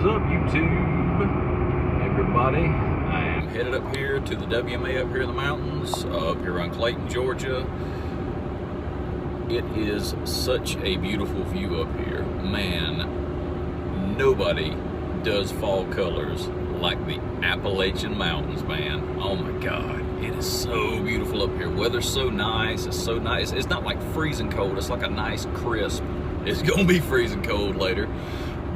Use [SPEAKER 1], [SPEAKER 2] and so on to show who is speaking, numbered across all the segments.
[SPEAKER 1] up, YouTube? Everybody, I am headed up here to the WMA up here in the mountains, up here around Clayton, Georgia. It is such a beautiful view up here. Man, nobody does fall colors like the Appalachian Mountains, man. Oh my God, it is so beautiful up here. Weather's so nice, it's so nice. It's not like freezing cold, it's like a nice crisp. It's gonna be freezing cold later.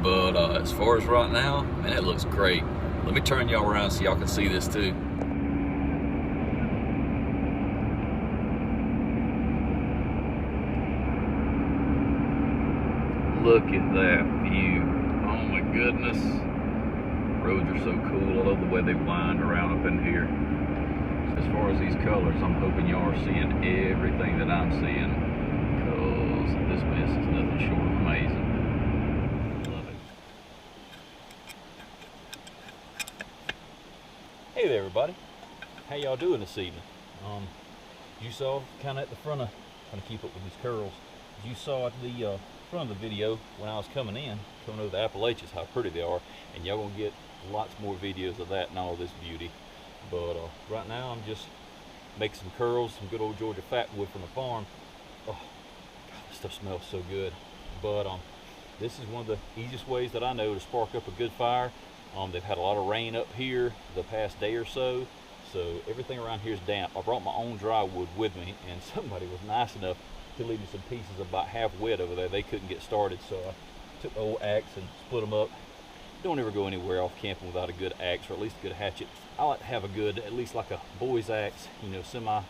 [SPEAKER 1] But as far as right now, man, it looks great. Let me turn y'all around so y'all can see this too. Look at that view. Oh my goodness. Roads are so cool. I love the way they wind around up in here. As far as these colors, I'm hoping y'all are seeing everything that I'm seeing, because this mess is nothing short of amazing. Love it. Hey there, everybody. How y'all doing this evening? You saw kind of at the front of, trying to keep up with these curls, you saw at the front of the video when I was coming over the Appalachians, how pretty they are, and y'all gonna get lots more videos of that and all this beauty. But right now I'm just making some curls, some good old Georgia fatwood from the farm. Oh God, this stuff smells so good. But this is one of the easiest ways that I know to spark up a good fire. They've had a lot of rain up here the past day or so, so everything around here is damp. I brought my own dry wood with me, and somebody was nice enough to leave me some pieces about half wet over there. They couldn't get started, so I took the old axe and split them up. Don't ever go anywhere off camping without a good axe, or at least a good hatchet. I like to have a good, at least like a boy's axe, you know,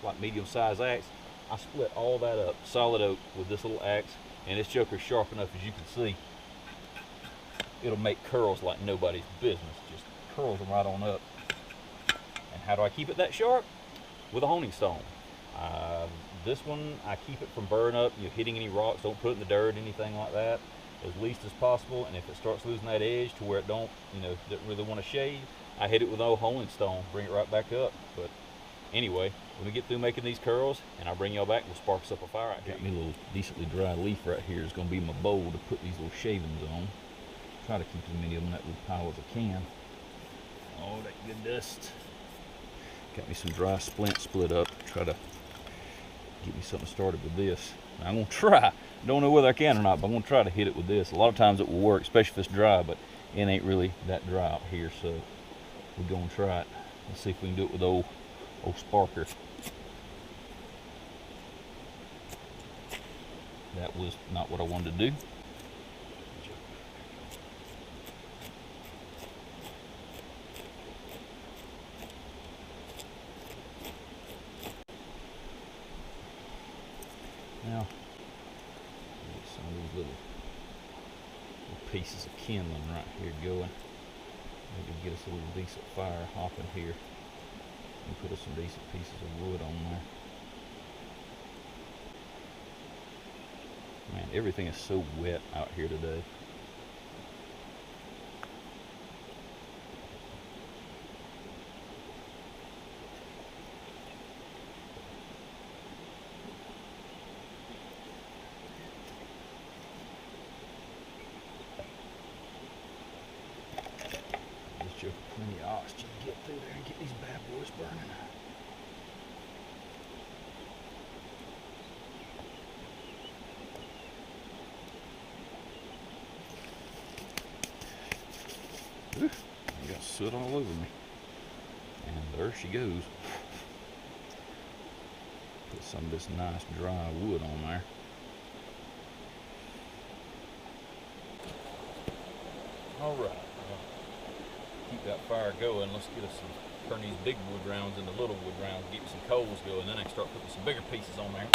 [SPEAKER 1] like medium-sized axe. I split all that up, solid oak, with this little axe, and this joker's sharp enough, as you can see. It'll make curls like nobody's business. Just curls them right on up. And how do I keep it that sharp? With a honing stone. This one, I keep it from burning up, hitting any rocks. Don't put it in the dirt, anything like that, as least as possible. And if it starts losing that edge to where it doesn't really want to shave, I hit it with an old honing stone, bring it right back up. But anyway, when we get through making these curls, and I'll bring y'all back, we'll spark us up a fire out here. Got me a little decently dry leaf right here. It's gonna be my bowl to put these little shavings on. Try to keep as many of them in that little pile as I can. Oh, that good dust. Got me some dry splint split up. Try to get me something started with this. Now, I'm gonna try. Don't know whether I can or not, but I'm gonna try to hit it with this. A lot of times it will work, especially if it's dry, but it ain't really that dry out here, so we're gonna try it. Let's see if we can do it with the old sparker. That was not what I wanted to do. Now, get some of these little pieces of kindling right here going. Maybe get us a little decent fire hopping here and put us some decent pieces of wood on there. Man, everything is so wet out here today. Plenty of oxygen to get through there and get these bad boys burning. Oof, I got soot all over me. And there she goes. Put some of this nice dry wood on there. All right. Keep that fire going. Let's get us turn these big wood rounds into little wood rounds, get some coals going, then I can start putting some bigger pieces on there.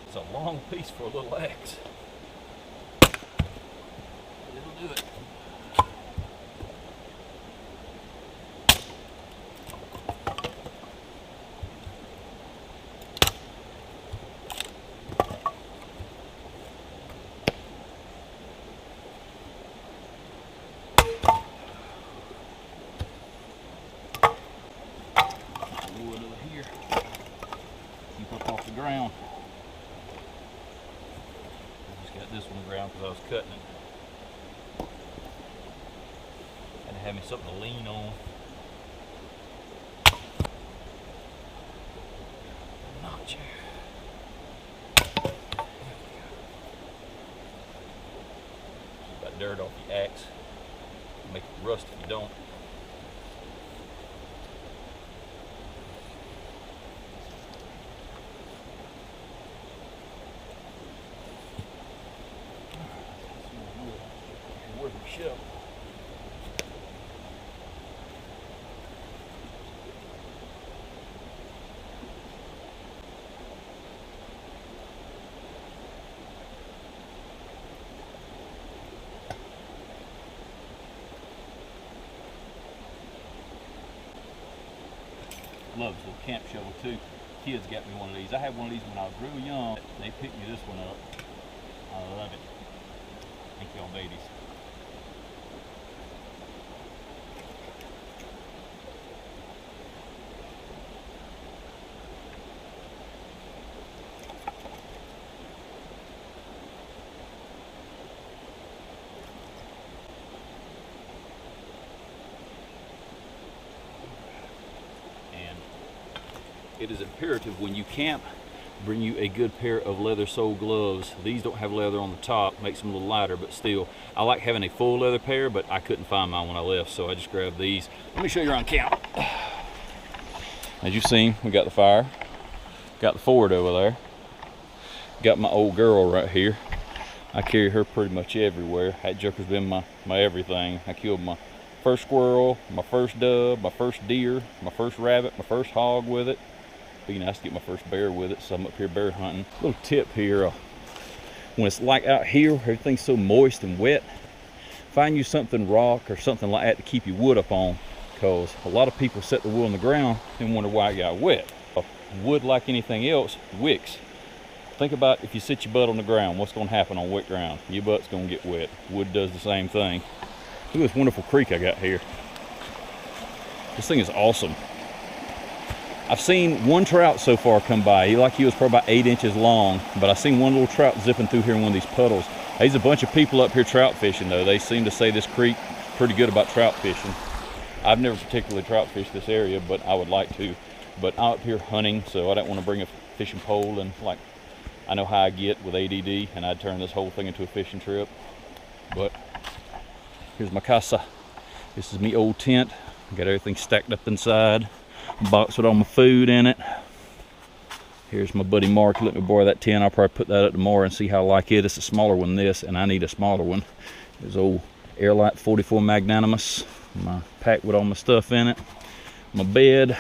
[SPEAKER 1] It's a long piece for a little axe. It'll do it. ground. I just got this on the ground because I was cutting it. Had to have me something to lean on. Notch. Got dirt off the axe. Make it rust if you don't. Worth a shovel. Love this little camp shovel too. Kids got me one of these. I had one of these when I was real young. They picked me this one up. I love it. Thank y'all babies. It is imperative when you camp, bring you a good pair of leather sole gloves. These don't have leather on the top, makes them a little lighter, but still, I like having a full leather pair, but I couldn't find mine when I left, so I just grabbed these. Let me show you around camp. As you've seen, we got the fire, got the Ford over there, got my old girl right here. I carry her pretty much everywhere. That joker's been my everything. I killed my first squirrel, my first dove, my first deer, my first rabbit, my first hog with it. Be nice to get my first bear with it, so I'm up here bear hunting. Little tip here, when it's like out here, everything's so moist and wet, find you something rock or something like that to keep your wood up on, because a lot of people set the wood on the ground and wonder why it got wet. Wood, like anything else, wicks. Think about if you sit your butt on the ground, what's going to happen on wet ground? Your butt's going to get wet. Wood does the same thing. Look at this wonderful creek I got here. This thing is awesome. I've seen one trout so far come by. He was probably about 8 inches long, but I've seen one little trout zipping through here in one of these puddles. There's a bunch of people up here trout fishing though. They seem to say this creek pretty good about trout fishing. I've never particularly trout fished this area, but I would like to. But I'm up here hunting, so I don't want to bring a fishing pole, and like, I know how I get with ADD, and I'd turn this whole thing into a fishing trip. But here's my casa. This is me old tent. Got everything stacked up inside. Box with all my food in it. Here's my buddy Mark. Let me borrow that tent. I'll probably put that up tomorrow and see how I like it. It's a smaller one than this, and I need a smaller one. There's old Airlight 44 Magnanimous. My pack with all my stuff in it. My bed.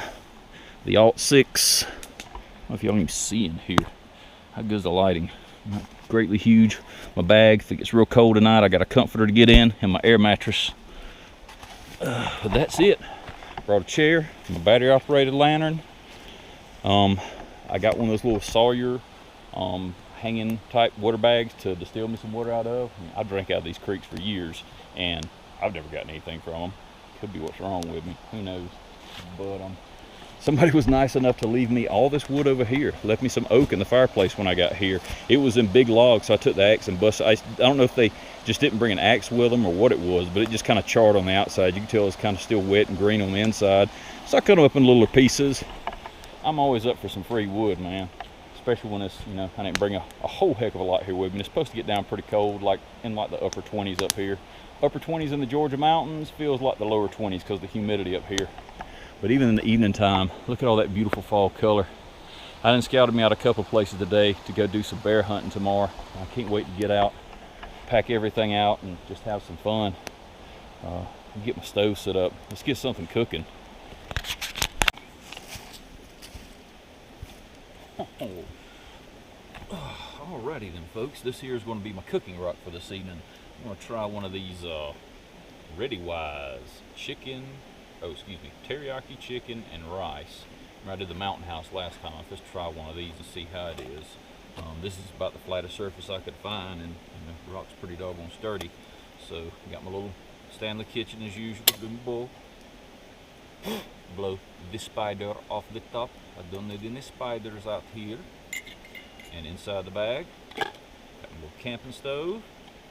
[SPEAKER 1] The Alt 6. I don't know if y'all can even see in here. How good is the lighting? Not greatly huge. My bag. If it gets real cold tonight, I got a comforter to get in, and my air mattress. But that's it. Brought a chair, my battery operated lantern. I got one of those little Sawyer hanging type water bags to distill me some water out of. I drank out of these creeks for years, and I've never gotten anything from them. Could be what's wrong with me, who knows. But somebody was nice enough to leave me all this wood over here. Left me some oak in the fireplace when I got here. It was in big logs, so I took the axe and busted. I don't know if they just didn't bring an axe with them or what it was, but it just kind of charred on the outside. You can tell it's kind of still wet and green on the inside. So I cut them up in little pieces. I'm always up for some free wood, man. Especially when it's, I didn't bring a whole heck of a lot here with me. It's supposed to get down pretty cold, like in like the upper 20s up here. Upper 20s in the Georgia mountains, feels like the lower 20s because of the humidity up here. But even in the evening time, look at all that beautiful fall color. I done scouted me out a couple places today to go do some bear hunting tomorrow. I can't wait to get out, pack everything out, and just have some fun. Get my stove set up. Let's get something cooking. Alrighty then, folks. This here is going to be my cooking rock for this evening. I'm going to try one of these Ready Wise teriyaki chicken and rice. I did the Mountain House last time. Let's try one of these and see how it is. This is about the flattest surface I could find, and the rock's pretty doggone sturdy. So got my little Stanley kitchen as usual. Bowl. Blow the spider off the top. I don't need any spiders out here. And inside the bag, got a little camping stove,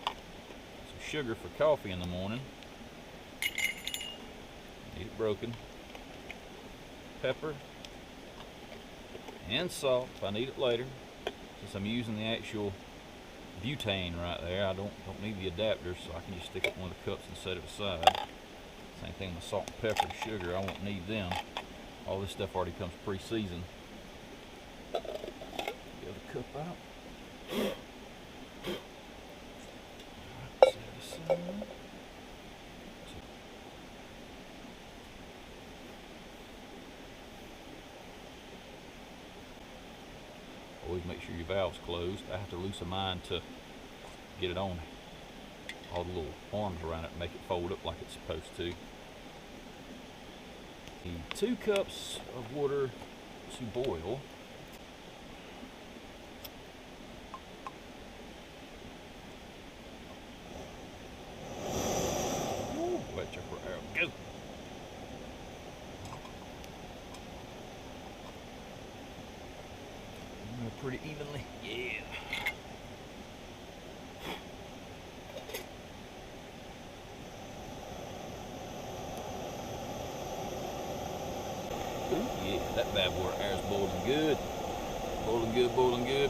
[SPEAKER 1] some sugar for coffee in the morning, need it broken, pepper, and salt if I need it later. Since I'm using the actual butane right there, I don't need the adapter, so I can just stick it in one of the cups and set it aside. Same thing with salt and pepper and sugar, I won't need them. All this stuff already comes pre-seasoned. Get the cup out. Set it aside. Always make sure your valve's closed. I have to loosen mine to get it on all the little arms around it and make it fold up like it's supposed to. Need 2 cups of water to boil. Ooh, let your arrow go. Pretty evenly, yeah. Ooh, yeah, that bad boy air's boiling good. Boiling good, boiling good.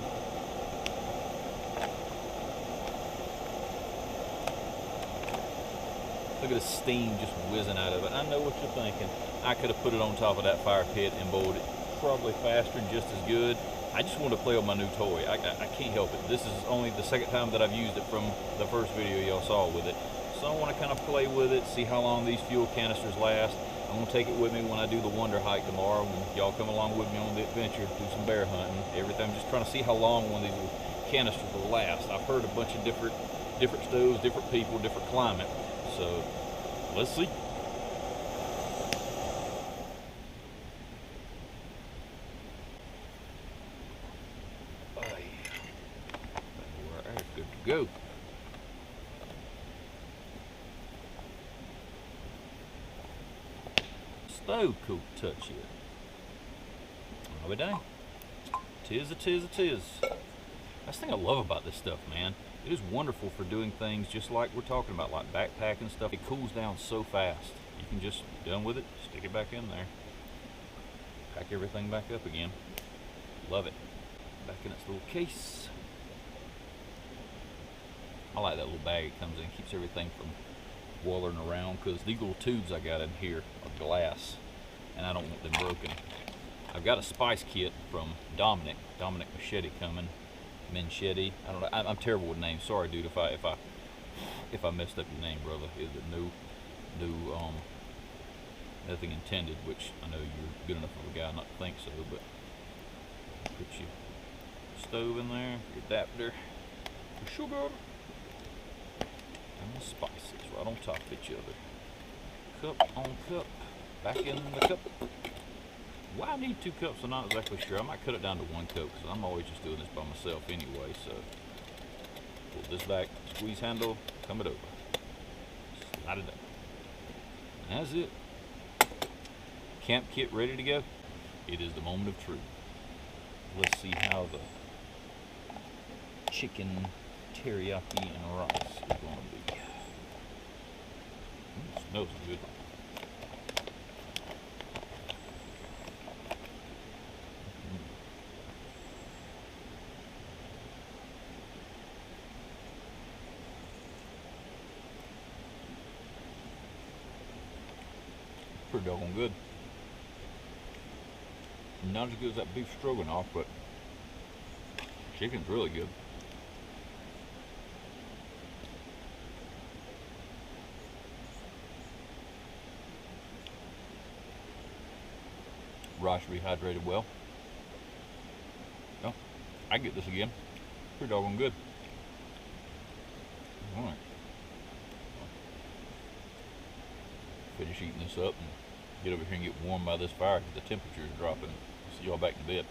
[SPEAKER 1] Look at the steam just whizzing out of it. I know what you're thinking. I could have put it on top of that fire pit and boiled it probably faster and just as good. I just want to play with my new toy. I can't help it. This is only the second time that I've used it from the first video y'all saw with it. So I want to kind of play with it, see how long these fuel canisters last. I'm going to take it with me when I do the Wonder Hike tomorrow. When y'all come along with me on the adventure, do some bear hunting, everything. I'm just trying to see how long one of these little canisters will last. I've heard a bunch of different stoves, different people, different climate. So let's see. Good to go. Stove coat touch here. Are we done? Tis a tis a tis. That's the thing I love about this stuff, man. It is wonderful for doing things just like we're talking about, like backpacking stuff. It cools down so fast. You can just be done with it, stick it back in there, pack everything back up again. Love it. Back in its little case. I like that little bag it comes in, keeps everything from wallering around, because these little tubes I got in here are glass and I don't want them broken. I've got a spice kit from Dominic Machete coming. Menchetti. I don't know. I'm terrible with names. Sorry, dude, if I messed up your name, brother. Is it new? Nothing intended. Which I know you're good enough of a guy not to think so. But put your stove in there, your adapter, your sugar, and the spices right on top of each other. Cup on cup, back in the cup. Why I need 2 cups, I'm not exactly sure. I might cut it down to 1 cup because I'm always just doing this by myself anyway. So pull this back, squeeze handle, come it over, slide it up. And that's it. Camp kit ready to go. It is the moment of truth. Let's see how the chicken teriyaki and rice is going to be. It smells good. Pretty doggone good. Not as good as that beef stroganoff, but chicken's really good. Rice rehydrated well. Oh, I get this again. Pretty doggone good. All right. Finish eating this up and get over here and get warm by this fire because the temperature is dropping. See y'all back in a bit.